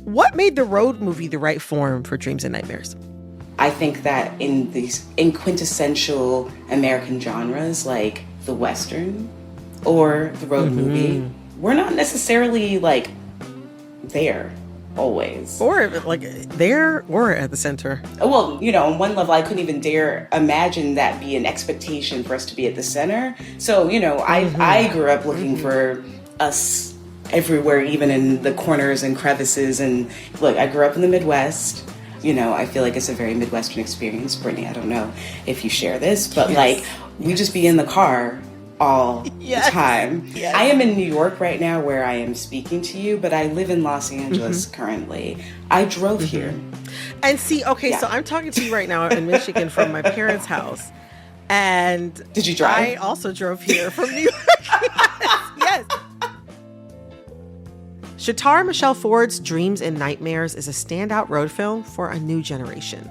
What made the road movie the right form for Dreams and Nightmares? I think that in quintessential American genres like the Western or the road movie, we're not necessarily like there always. Or like there or at the center. Well, on one level, I couldn't even dare imagine that be an expectation for us to be at the center. So, I grew up looking for us everywhere, even in the corners and crevices. And look, I grew up in the Midwest. I feel like it's a very Midwestern experience. Brittany, I don't know if you share this, but we just be in the car all the time. Yes. I am in New York right now where I am speaking to you, but I live in Los Angeles currently. I drove here. And see, so I'm talking to you right now in Michigan from my parents' house. And did you drive? I also drove here from New York. Yes. Shatara Michelle Ford's Dreams and Nightmares is a standout road film for a new generation.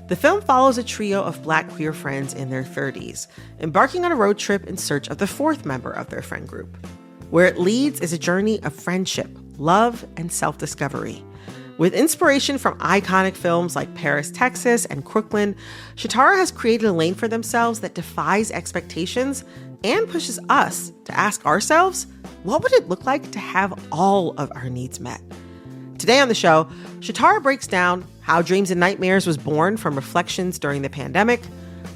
The film follows a trio of Black queer friends in their 30s, embarking on a road trip in search of the fourth member of their friend group. Where it leads is a journey of friendship, love, and self-discovery. With inspiration from iconic films like Paris, Texas, and Crooklyn, Shatara has created a lane for themselves that defies expectations and pushes us to ask ourselves, what would it look like to have all of our needs met? Today on the show, Shatara breaks down how Dreams and Nightmares was born from reflections during the pandemic,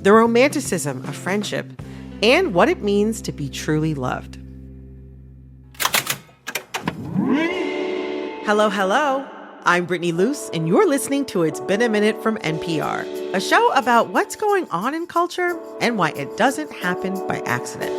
the romanticism of friendship, and what it means to be truly loved. Hello, hello. I'm Brittany Luce, and you're listening to It's Been a Minute from NPR, a show about what's going on in culture and why it doesn't happen by accident.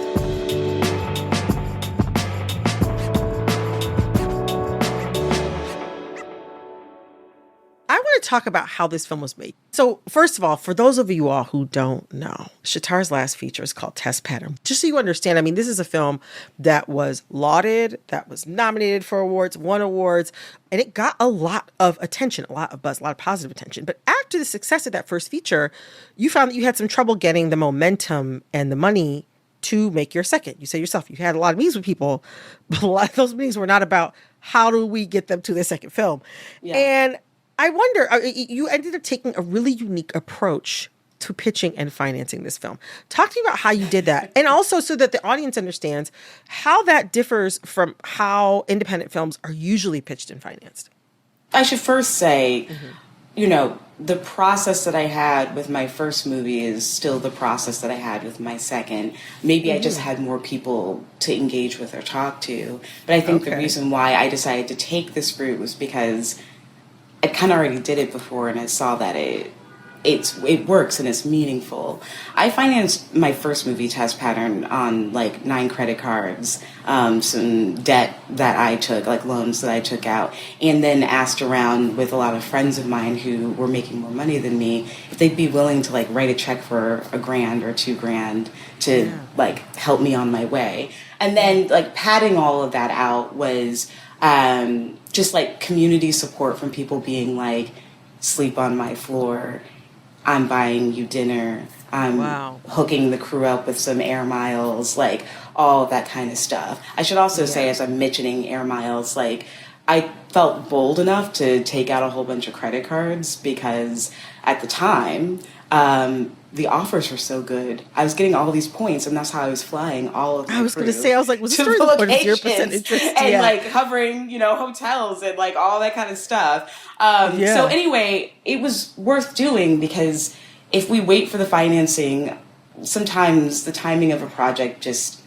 I want to talk about how this film was made. So first of all, for those of you all who don't know, Shatara's last feature is called Test Pattern. Just so you understand, this is a film that was lauded, that was nominated for awards, won awards, and it got a lot of attention, a lot of buzz, a lot of positive attention. But after the success of that first feature, you found that you had some trouble getting the momentum and the money to make your second. You say yourself, you had a lot of meetings with people, but a lot of those meetings were not about how do we get them to the second film. Yeah. And I wonder, you ended up taking a really unique approach to pitching and financing this film. Talk to me about how you did that. And also so that the audience understands how that differs from how independent films are usually pitched and financed. I should first say, the process that I had with my first movie is still the process that I had with my second. Maybe I just had more people to engage with or talk to. But I think the reason why I decided to take this route was because I kind of already did it before, and I saw that it works and it's meaningful. I financed my first movie, Test Pattern, on 9 credit cards, some debt that I took, loans that I took out, and then asked around with a lot of friends of mine who were making more money than me if they'd be willing to write a check for $1,000 or $2,000 to help me on my way. And then padding all of that out was just community support from people being sleep on my floor, I'm buying you dinner, I'm hooking the crew up with some air miles, all that kind of stuff. I should also say, as I'm mentioning air miles, I felt bold enough to take out a whole bunch of credit cards because at the time, the offers were so good. I was getting all these points, and that's how I was flying all of the I was going to say, was this during the 0% interest? And covering, hotels and all that kind of stuff. So anyway, it was worth doing because if we wait for the financing, sometimes the timing of a project just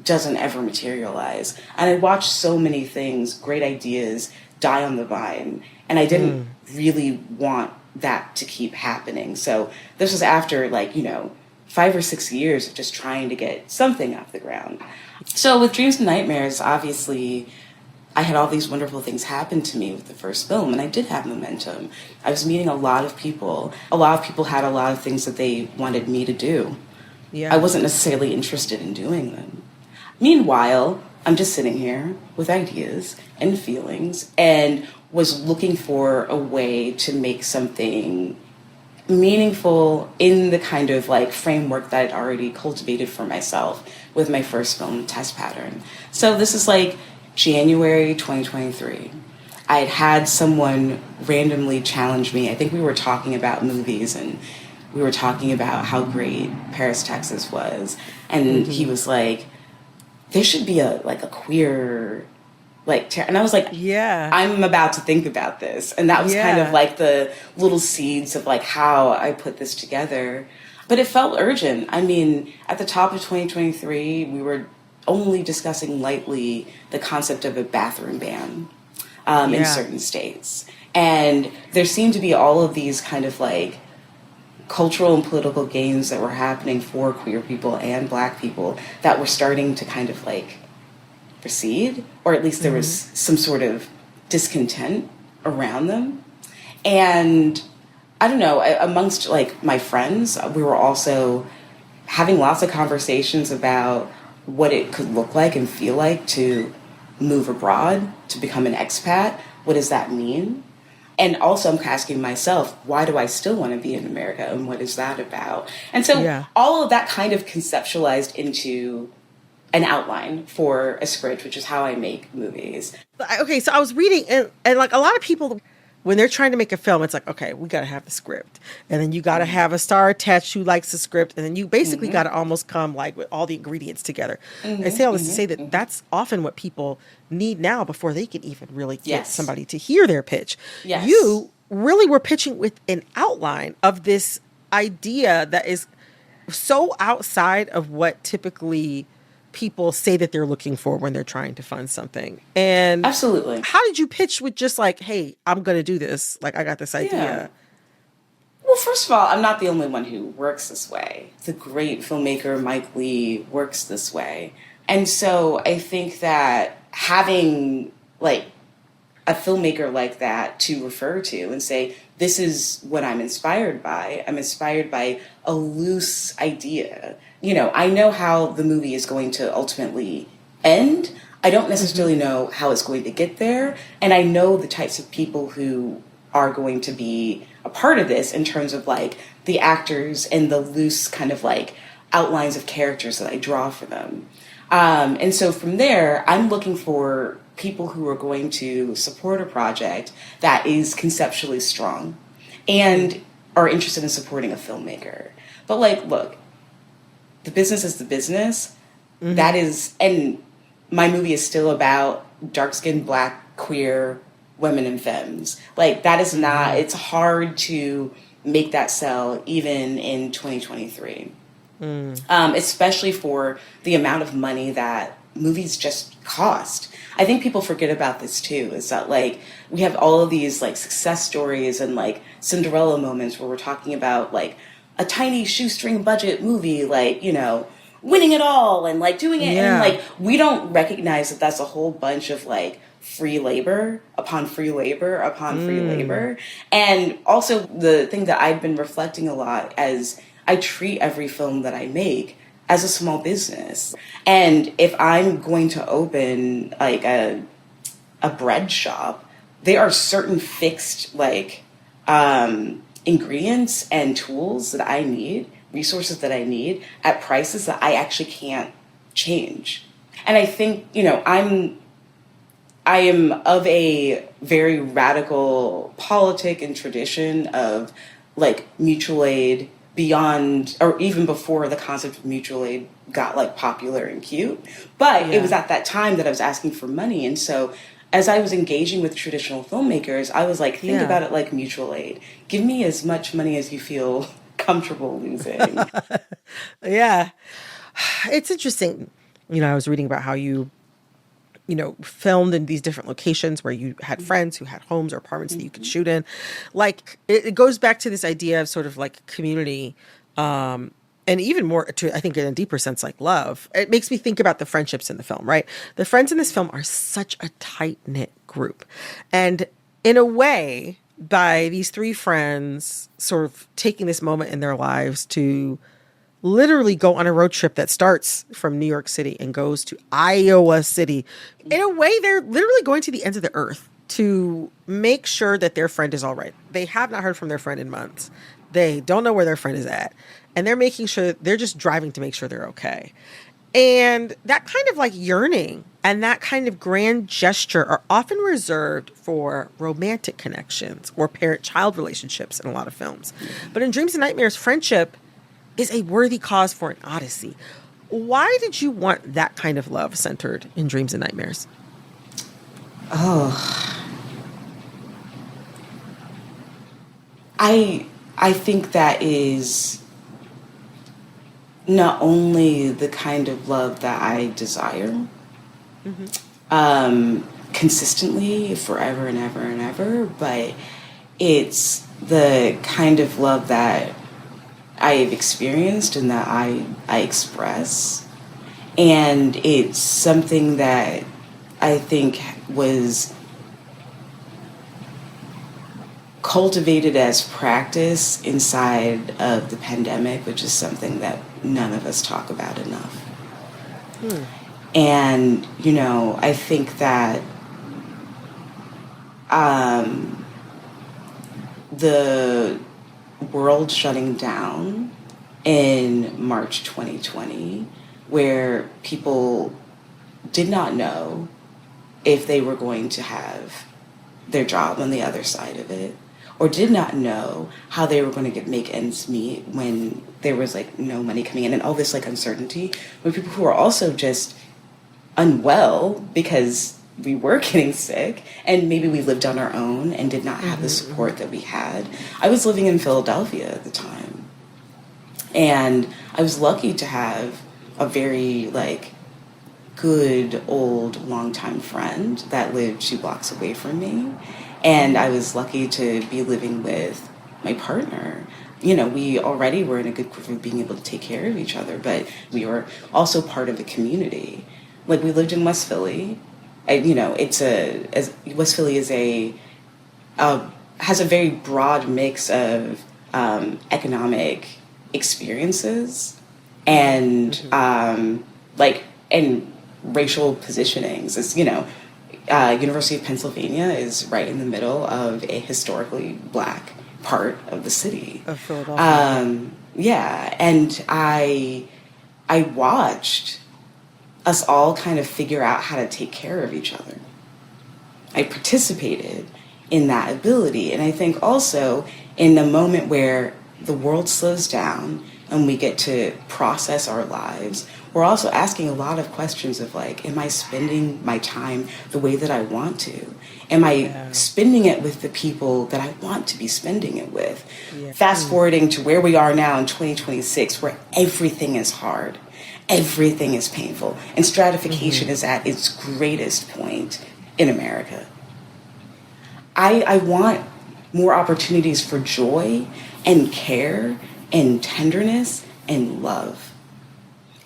doesn't ever materialize. And I watched so many things, great ideas, die on the vine, and I didn't really want that to keep happening. So this was after 5 or 6 years of just trying to get something off the ground. So with Dreams and Nightmares, obviously I had all these wonderful things happen to me with the first film, and I did have momentum. I was meeting a lot of people. A lot of people had a lot of things that they wanted me to do. Yeah. I wasn't necessarily interested in doing them. Meanwhile, I'm just sitting here with ideas and feelings and was looking for a way to make something meaningful in the kind of framework that I'd already cultivated for myself with my first film, Test Pattern. So this is January 2023. I had someone randomly challenge me. I think we were talking about movies, and we were talking about how great Paris, Texas was. And he was like, there should be a queer, and I was like, Yeah. I'm about to think about this. And that was kind of Yeah. like the little seeds of like how I put this together. But it felt urgent. I mean, at the top of 2023, we were only discussing lightly the concept of a bathroom ban in Yeah. certain states. And there seemed to be all of these kind of like cultural and political gains that were happening for queer people and black people that were starting to kind of like recede, or at least there was some sort of discontent around them. And I don't know, amongst like my friends, we were also having lots of conversations about what it could look like and feel like to move abroad, to become an expat. What does that mean? And also, I'm asking myself, why do I still want to be in America, and what is that about? And so Yeah. all of that kind of conceptualized into an outline for a script, which is how I make movies. Okay, so I was reading, and like a lot of people, when they're trying to make a film, it's like, okay, we got to have the script, and then you got to have a star attached who likes the script, and then you basically got to almost come like with all the ingredients together. I say all this to say that that's often what people need now before they can even really get Yes. somebody to hear their pitch. Yes. You really were pitching with an outline of this idea that is so outside of what typically people say that they're looking for when they're trying to fund something. And Absolutely. how did you pitch with just like, hey, I'm going to do this. Like, I got this idea. Yeah. Well, first of all, I'm not the only one who works this way. The great filmmaker Mike Lee works this way. And so I think that having like a filmmaker like that to refer to and say, this is what I'm inspired by. I'm inspired by a loose idea. You know, I know how the movie is going to ultimately end. I don't necessarily know how it's going to get there. And I know the types of people who are going to be a part of this in terms of like the actors and the loose kind of like outlines of characters that I draw for them. And so from there, I'm looking for people who are going to support a project that is conceptually strong and are interested in supporting a filmmaker. But like, look, the business is the business. That is, and my movie is still about dark-skinned, black, queer women and femmes. Like, that is not, it's hard to make that sell even in 2023. Especially for the amount of money that movies just cost. I think people forget about this too, is that like we have all of these like success stories and like Cinderella moments where we're talking about like a tiny shoestring budget movie, like, you know, winning it all and like doing it. Yeah. And like we don't recognize that that's a whole bunch of like free labor upon free labor upon free labor. And also the thing that I've been reflecting a lot as I treat every film that I make as a small business. And if I'm going to open like a bread shop, there are certain fixed like ingredients and tools that I need, resources that I need at prices that I actually can't change. And I think, you know, I am of a very radical politic and tradition of like mutual aid beyond, or even before the concept of mutual aid got like popular and cute. But it was at that time that I was asking for money. And so as I was engaging with traditional filmmakers, I was like, think about it like mutual aid. Give me as much money as you feel comfortable losing. Yeah. It's interesting. You know, I was reading about how you filmed in these different locations where you had friends who had homes or apartments that you could shoot in. Like, it goes back to this idea of sort of like community, and even more to, I think, in a deeper sense, like love. It makes me think about the friendships in the film, right? The friends in this film are such a tight-knit group. And in a way, by these three friends sort of taking this moment in their lives to literally go on a road trip that starts from New York City and goes to Iowa City. In a way, they're literally going to the ends of the earth to make sure that their friend is all right. They have not heard from their friend in months. They don't know where their friend is at. And they're making sure, they're just driving to make sure they're okay. And that kind of like yearning and that kind of grand gesture are often reserved for romantic connections or parent-child relationships in a lot of films. But in Dreams and Nightmares, friendship is a worthy cause for an odyssey. Why did you want that kind of love centered in Dreams and Nightmares? I think that is not only the kind of love that I desire consistently forever and ever and ever, but it's the kind of love that I have experienced and that I express. And it's something that I think was cultivated as practice inside of the pandemic, which is something that none of us talk about enough. And, you know, I think that the world shutting down in March 2020, where people did not know if they were going to have their job on the other side of it, or did not know how they were going to make ends meet when there was like no money coming in, and all this like uncertainty, when people who are also just unwell because we were getting sick and maybe we lived on our own and did not have the support that we had. I was living in Philadelphia at the time, and I was lucky to have a very like good old longtime friend that lived 2 blocks away from me. And I was lucky to be living with my partner. You know, we already were in a good group of being able to take care of each other, but we were also part of a community. Like, we lived in West Philly. West Philly is has a very broad mix of economic experiences and and racial positionings. It's, you know, University of Pennsylvania is right in the middle of a historically Black part of the city of Philadelphia. And I watched us all kind of figure out how to take care of each other. I participated in that ability, and I think also in the moment where the world slows down and we get to process our lives, we're also asking a lot of questions of like, am I spending my time the way that I want to? Am I spending it with the people that I want to be spending it with? Yeah. Fast forwarding to where we are now in 2026, where everything is hard, everything is painful, and stratification is at its greatest point in America. I want more opportunities for joy and care and tenderness and love.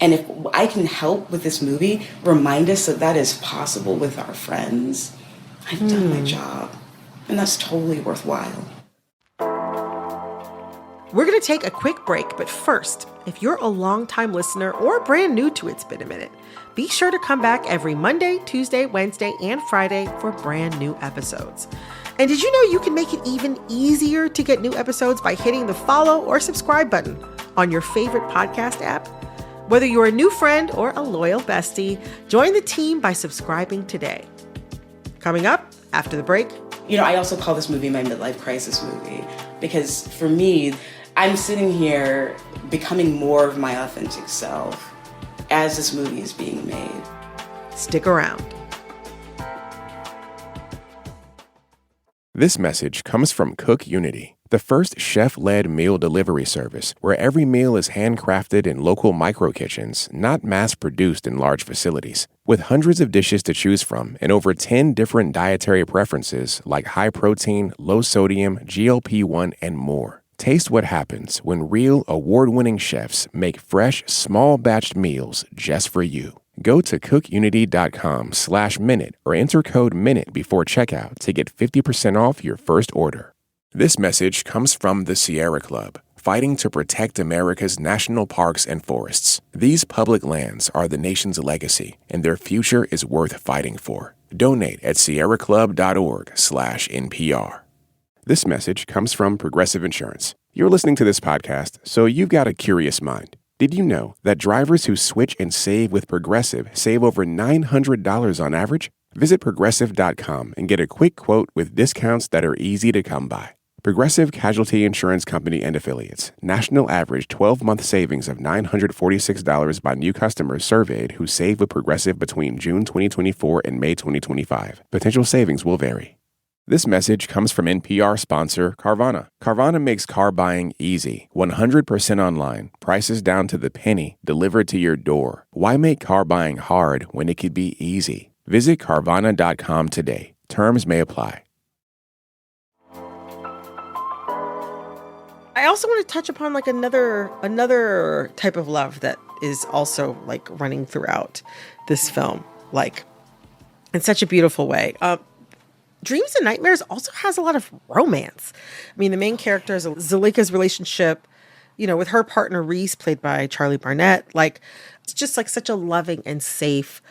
And if I can help with this movie, remind us that that is possible with our friends, I've done my job. And that's totally worthwhile. We're going to take a quick break, but first, if you're a longtime listener or brand new to It's Been a Minute, be sure to come back every Monday, Tuesday, Wednesday, and Friday for brand new episodes. And did you know you can make it even easier to get new episodes by hitting the follow or subscribe button on your favorite podcast app? Whether you're a new friend or a loyal bestie, join the team by subscribing today. Coming up after the break. You know, I also call this movie my midlife crisis movie, because for me, I'm sitting here becoming more of my authentic self as this movie is being made. Stick around. This message comes from Cook Unity, the first chef-led meal delivery service where every meal is handcrafted in local micro kitchens, not mass-produced in large facilities. With hundreds of dishes to choose from and over 10 different dietary preferences like high protein, low sodium, GLP-1, and more. Taste what happens when real award-winning chefs make fresh, small-batched meals just for you. Go to cookunity.com/minute or enter code MINUTE before checkout to get 50% off your first order. This message comes from the Sierra Club, fighting to protect America's national parks and forests. These public lands are the nation's legacy, and their future is worth fighting for. Donate at sierraclub.org/NPR. This message comes from Progressive Insurance. You're listening to this podcast, so you've got a curious mind. Did you know that drivers who switch and save with Progressive save over $900 on average? Visit progressive.com and get a quick quote with discounts that are easy to come by. Progressive Casualty Insurance Company and Affiliates. National average 12-month savings of $946 by new customers surveyed who save with Progressive between June 2024 and May 2025. Potential savings will vary. This message comes from NPR sponsor Carvana. Carvana makes car buying easy. 100% online. Prices down to the penny. Delivered to your door. Why make car buying hard when it could be easy? Visit Carvana.com today. Terms may apply. I also want to touch upon like another type of love that is also like running throughout this film, like in such a beautiful way. Dreams and Nightmares also has a lot of romance. I mean, the main character is Zuleika's relationship, with her partner Reese, played by Charlie Barnett. Like, it's just like such a loving and safe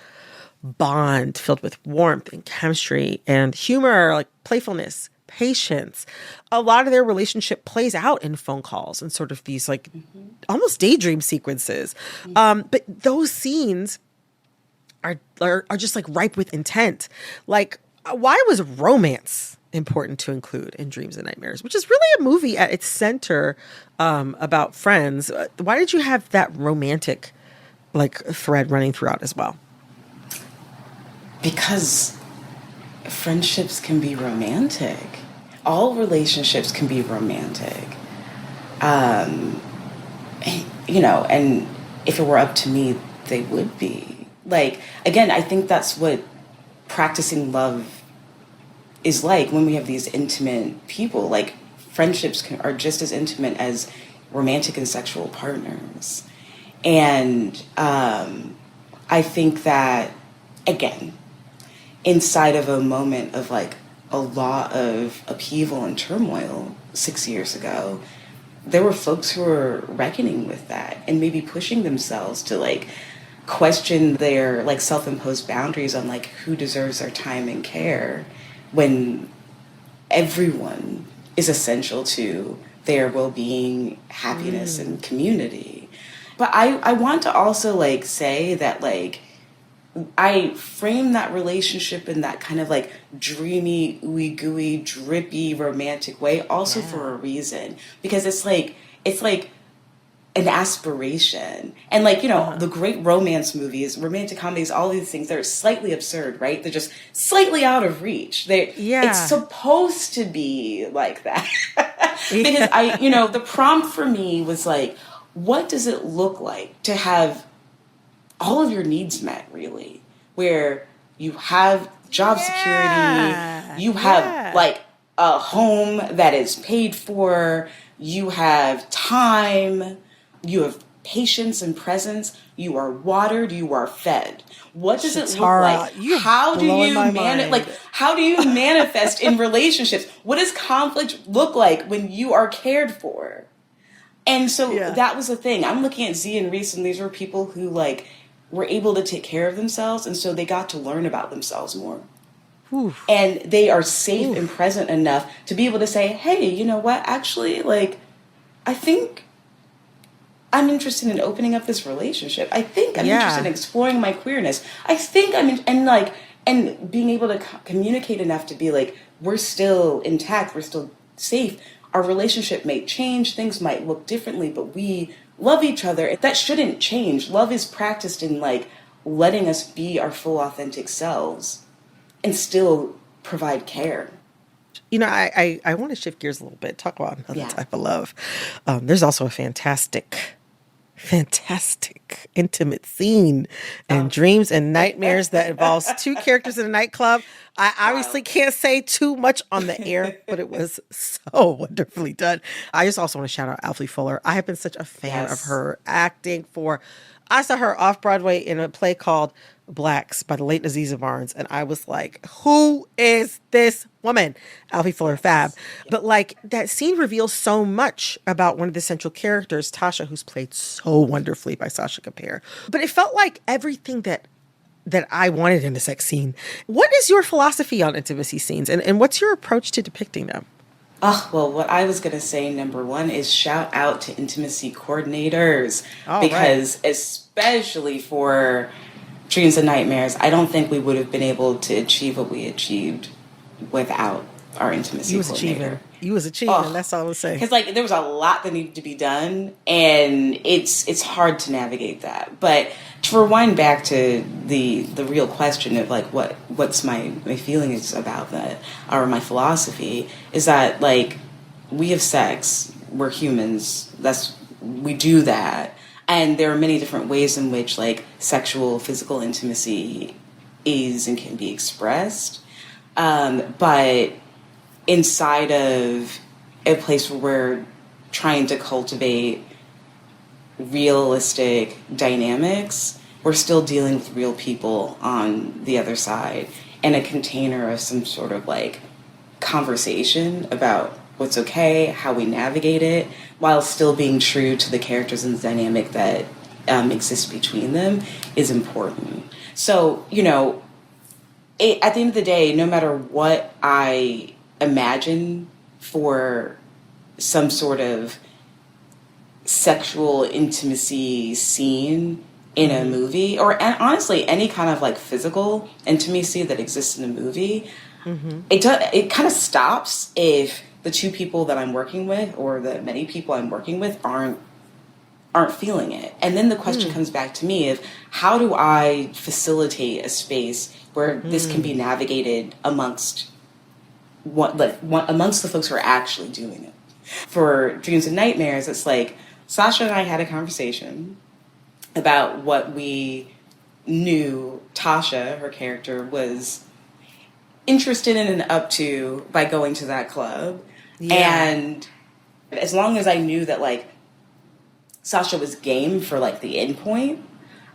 bond filled with warmth and chemistry and humor, like playfulness, patience. A lot of their relationship plays out in phone calls and sort of these like almost daydream sequences. But those scenes are just like ripe with intent. Like, why was romance important to include in Dreams and Nightmares, which is really a movie at its center about friends? Why did you have that romantic like thread running throughout as well? Because friendships can be romantic. All relationships can be romantic. And if it were up to me, they would be. Like, again, I think that's what practicing love is like when we have these intimate people. Like, friendships are just as intimate as romantic and sexual partners. And I think that, again, inside of a moment of like a lot of upheaval and turmoil 6 years ago, there were folks who were reckoning with that and maybe pushing themselves to like question their like self-imposed boundaries on like who deserves their time and care, when everyone is essential to their well-being, happiness, and community. But I want to also like say that like I frame that relationship in that kind of like dreamy, ooey gooey, drippy, romantic way also for a reason. Because it's like an aspiration. And like, the great romance movies, romantic comedies, all these things, they're slightly absurd, right? They're just slightly out of reach. It's supposed to be like that. Because the prompt for me was like, what does it look like to have all of your needs met, really? Where you have job security, you have like a home that is paid for, you have time, you have patience and presence, you are watered, you are fed. What does it look like? How do you manifest in relationships? What does conflict look like when you are cared for? And so that was the thing. I'm looking at Z and Reese, and these were people who like were able to take care of themselves, and so they got to learn about themselves more. Oof. And they are safe and present enough to be able to say, hey, you know what? Actually, like, I think I'm interested in opening up this relationship. I think I'm interested in exploring my queerness. I think and being able to communicate enough to be like, we're still intact, we're still safe. Our relationship may change, things might look differently, but we love each other. That shouldn't change. Love is practiced in like letting us be our full authentic selves and still provide care. I want to shift gears a little bit, talk about another type of love. There's also a fantastic intimate scene in Dreams and Nightmares that involves two characters in a nightclub. I obviously can't say too much on the air, but it was so wonderfully done. I just also want to shout out Alfie Fuller. I have been such a fan of her acting I saw her off Broadway in a play called Blacks by the late Aziza Barnes, and I was like, who is this woman? Alfie Fuller, fab. But like, that scene reveals so much about one of the central characters, Tasha, who's played so wonderfully by Sasha Kapur. But it felt like everything that I wanted in a sex scene. What is your philosophy on intimacy scenes, and what's your approach to depicting them? Oh, well, what I was going to say, number one, is shout out to intimacy coordinators, All right. because especially for Dreams and Nightmares, I don't think we would have been able to achieve what we achieved without our You intimacy was achieving. coordinator. You was achieving. Oh, That's all I would say. because like there was a lot that needed to be done, and it's hard to navigate that. But to rewind back to the real question of like what's my feelings about that, or my philosophy, is that like we have sex, we're humans, we do that, and there are many different ways in which like sexual physical intimacy is and can be expressed, but inside of a place where we're trying to cultivate realistic dynamics, we're still dealing with real people on the other side, in a container of some sort of like conversation about what's okay, how we navigate it, while still being true to the characters and the dynamic that exists between them, is important. So, at the end of the day, no matter what I imagine for some sort of sexual intimacy scene in a movie, or honestly any kind of like physical intimacy that exists in a movie, it kind of stops if the two people that I'm working with, or the many people I'm working with, aren't feeling it. And then the question comes back to me of how do I facilitate a space where this can be navigated amongst amongst the folks who are actually doing it. For Dreams and Nightmares, it's like Sasha and I had a conversation about what we knew Tasha, her character, was interested in and up to by going to that club. Yeah. And as long as I knew that like Sasha was game for like the end point,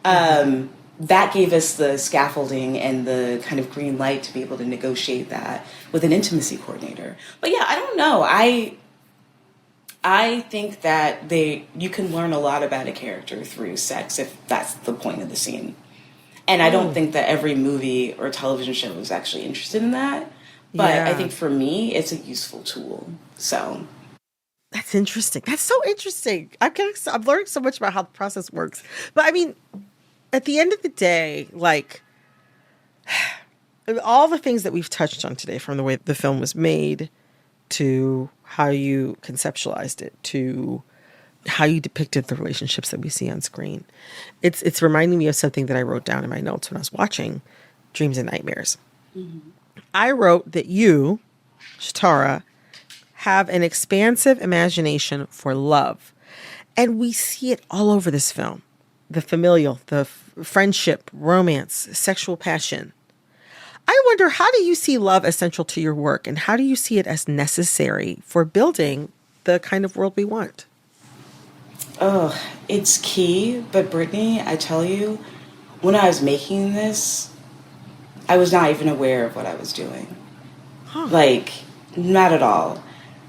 that gave us the scaffolding and the kind of green light to be able to negotiate that with an intimacy coordinator. But yeah, I don't know. I think that you can learn a lot about a character through sex if that's the point of the scene. And I don't think that every movie or television show is actually interested in that. But I Yeah. think for me, it's a useful tool. So, That's interesting. That's so interesting. I'm learning so much about how the process works. But I mean, at the end of the day, like all the things that we've touched on today, from the way the film was made to how you conceptualized it to how you depicted the relationships that we see on screen, it's reminding me of something that I wrote down in my notes when I was watching Dreams and Nightmares. I wrote that you, Shatara, have an expansive imagination for love. And we see it all over this film: the familial, the friendship, romance, sexual passion. I wonder, how do you see love as central to your work, and how do you see it as necessary for building the kind of world we want? oh, it's key. But Brittany, I tell you, when I was making this, I was not even aware of what I was doing. Huh. Like, not at all.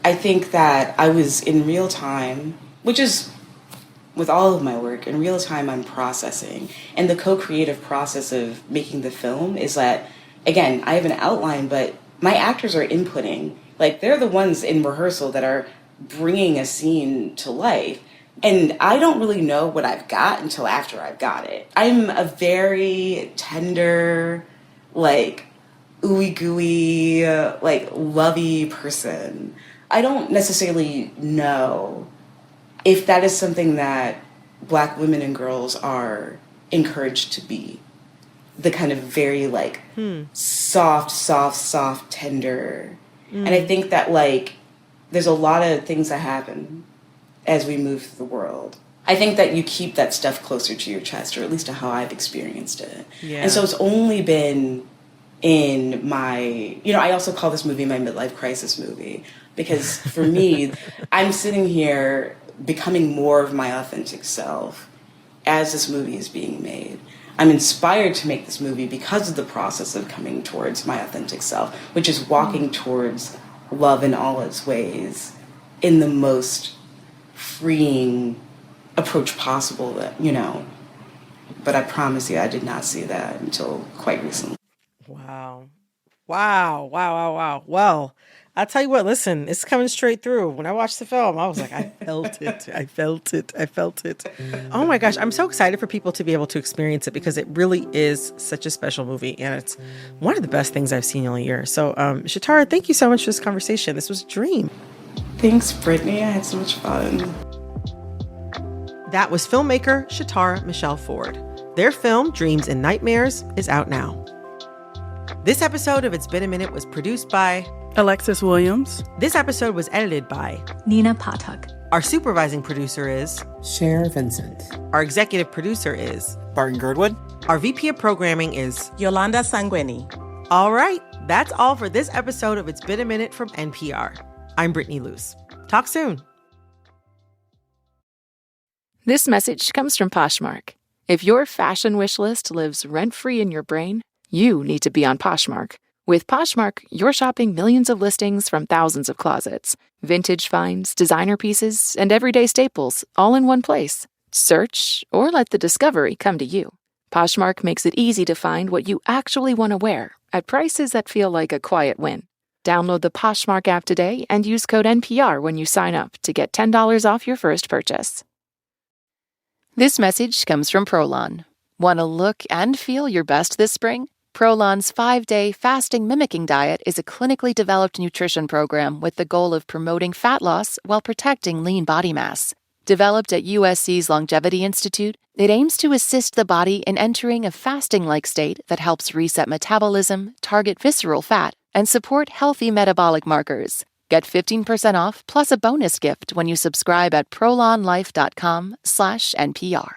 I think that I was in real time, which is with all of my work, in real time I'm processing. And the co-creative process of making the film is that, again, I have an outline, but my actors are inputting. Like, they're the ones in rehearsal that are bringing a scene to life. And I don't really know what I've got until after I've got it. I'm a very tender, like, ooey gooey, like, lovey person. I don't necessarily know if that is something that Black women and girls are encouraged to be. The kind of very like soft, tender. And I think that like there's a lot of things that happen as we move through the world. I think that you keep that stuff closer to your chest, or at least to how I've experienced it. Yeah. And so it's only been in my, I also call this movie my midlife crisis movie, because for me, I'm sitting here becoming more of my authentic self as this movie is being made. I'm inspired to make this movie because of the process of coming towards my authentic self, which is walking towards love in all its ways in the most freeing approach possible that. But I promise you, I did not see that until quite recently. Wow. Wow. Wow. Wow. Wow. Well, I'll tell you what, listen, it's coming straight through. When I watched the film, I was like, I felt it. I felt it. I felt it. Oh my gosh, I'm so excited for people to be able to experience it because it really is such a special movie. And it's one of the best things I've seen all year. So, Shatara, thank you so much for this conversation. This was a dream. Thanks, Brittany. I had so much fun. That was filmmaker Shatara Michelle Ford. Their film, Dreams and Nightmares, is out now. This episode of It's Been a Minute was produced by Alexis Williams. This episode was edited by Nina Patak. Our supervising producer is Cher Vincent. Our executive producer is Barton Girdwood. Our VP of programming is Yolanda Sanguini. All right, that's all for this episode of It's Been a Minute from NPR. I'm Brittany Luce. Talk soon. This message comes from Poshmark. If your fashion wish list lives rent-free in your brain, you need to be on Poshmark. With Poshmark, you're shopping millions of listings from thousands of closets, vintage finds, designer pieces, and everyday staples, all in one place. Search, or let the discovery come to you. Poshmark makes it easy to find what you actually want to wear at prices that feel like a quiet win. Download the Poshmark app today and use code NPR when you sign up to get $10 off your first purchase. This message comes from Prolon. Want to look and feel your best this spring? Prolon's 5-day fasting mimicking diet is a clinically developed nutrition program with the goal of promoting fat loss while protecting lean body mass. Developed at USC's Longevity Institute, it aims to assist the body in entering a fasting-like state that helps reset metabolism, target visceral fat, and support healthy metabolic markers. Get 15% off plus a bonus gift when you subscribe at prolonlife.com/NPR.